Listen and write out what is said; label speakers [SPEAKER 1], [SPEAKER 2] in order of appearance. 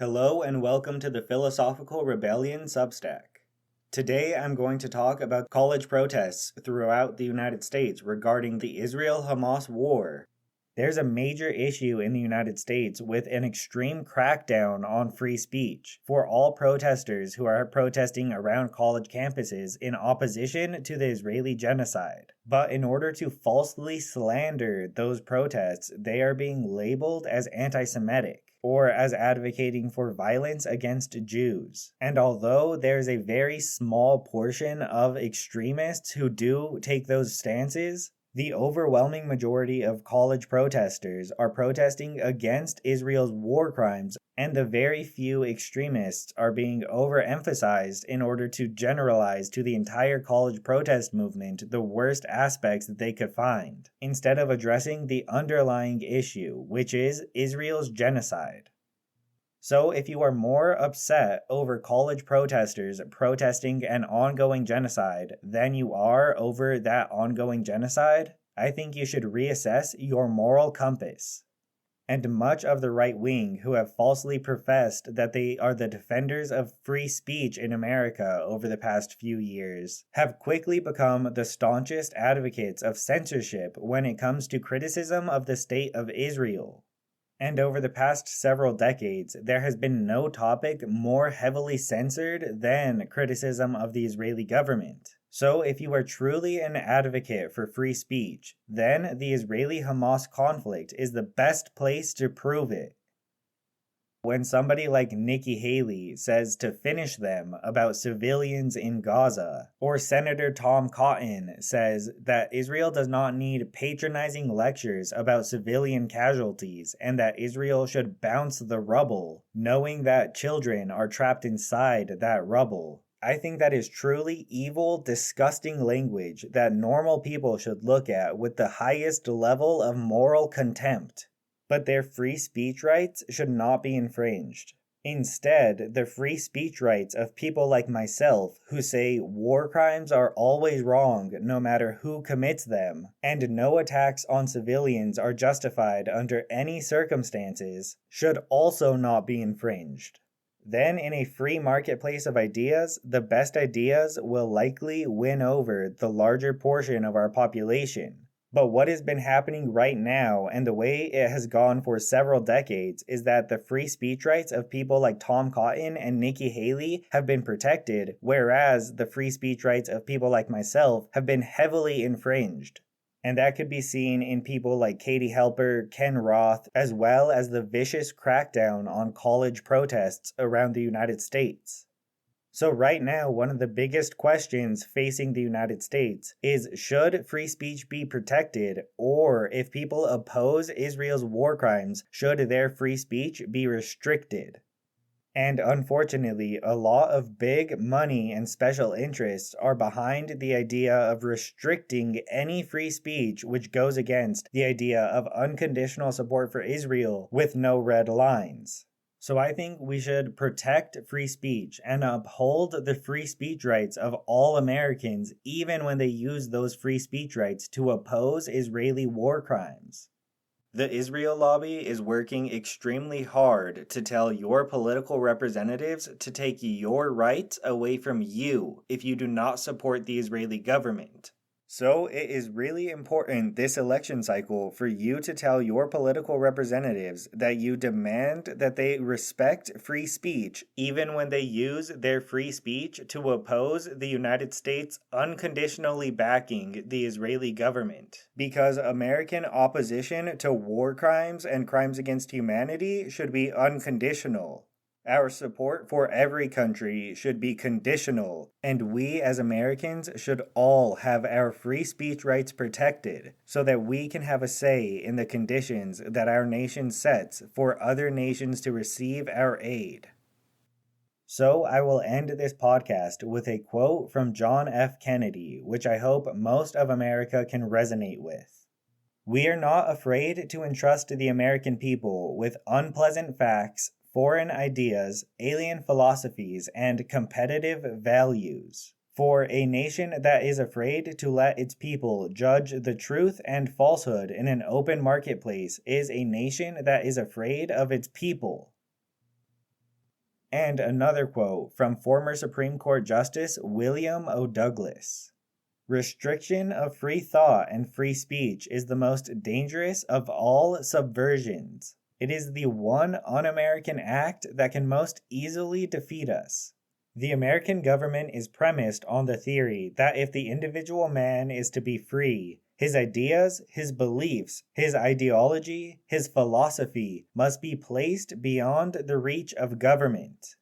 [SPEAKER 1] Hello and welcome to the Philosophical Rebellion Substack. Today I'm going to talk about college protests throughout the United States regarding the Israel-Hamas war. There's a major issue in the United States with an extreme crackdown on free speech for all protesters who are protesting around college campuses in opposition to the Israeli genocide. But in order to falsely slander those protests, they are being labeled as anti-Semitic or as advocating for violence against Jews. And although there's a very small portion of extremists who do take those stances, the overwhelming majority of college protesters are protesting against Israel's war crimes, and the very few extremists are being overemphasized in order to generalize to the entire college protest movement the worst aspects that they could find, instead of addressing the underlying issue, which is Israel's genocide. So if you are more upset over college protesters protesting an ongoing genocide than you are over that ongoing genocide, I think you should reassess your moral compass. And much of the right wing who have falsely professed that they are the defenders of free speech in America over the past few years have quickly become the staunchest advocates of censorship when it comes to criticism of the state of Israel. And over the past several decades, there has been no topic more heavily censored than criticism of the Israeli government. So if you are truly an advocate for free speech, then the Israeli-Hamas conflict is the best place to prove it. When somebody like Nikki Haley says to finish them about civilians in Gaza, or Senator Tom Cotton says that Israel does not need patronizing lectures about civilian casualties and that Israel should bounce the rubble, knowing that children are trapped inside that rubble, I think that is truly evil, disgusting language that normal people should look at with the highest level of moral contempt. But their free speech rights should not be infringed. Instead, the free speech rights of people like myself who say war crimes are always wrong no matter who commits them, and no attacks on civilians are justified under any circumstances, should also not be infringed. Then, in a free marketplace of ideas, the best ideas will likely win over the larger portion of our population. But what has been happening right now, and the way it has gone for several decades, is that the free speech rights of people like Tom Cotton and Nikki Haley have been protected, whereas the free speech rights of people like myself have been heavily infringed. And that could be seen in people like Katie Halper, Ken Roth, as well as the vicious crackdown on college protests around the United States. So right now, one of the biggest questions facing the United States is, should free speech be protected, or if people oppose Israel's war crimes, should their free speech be restricted? And unfortunately, a lot of big money and special interests are behind the idea of restricting any free speech which goes against the idea of unconditional support for Israel with no red lines. So I think we should protect free speech and uphold the free speech rights of all Americans, even when they use those free speech rights to oppose Israeli war crimes. The Israel lobby is working extremely hard to tell your political representatives to take your rights away from you if you do not support the Israeli government. So it is really important this election cycle for you to tell your political representatives that you demand that they respect free speech even when they use their free speech to oppose the United States unconditionally backing the Israeli government. Because American opposition to war crimes and crimes against humanity should be unconditional. Our support for every country should be conditional, and we as Americans should all have our free speech rights protected so that we can have a say in the conditions that our nation sets for other nations to receive our aid. So I will end this podcast with a quote from John F. Kennedy, which I hope most of America can resonate with. "We are not afraid to entrust the American people with unpleasant facts, foreign ideas, alien philosophies, and competitive values. For a nation that is afraid to let its people judge the truth and falsehood in an open marketplace is a nation that is afraid of its people." And another quote from former Supreme Court Justice William O. Douglas. Restriction of free thought and free speech is the most dangerous of all subversions. It is the one un-American act that can most easily defeat us. The American government is premised on the theory that if the individual man is to be free, his ideas, his beliefs, his ideology, his philosophy must be placed beyond the reach of government.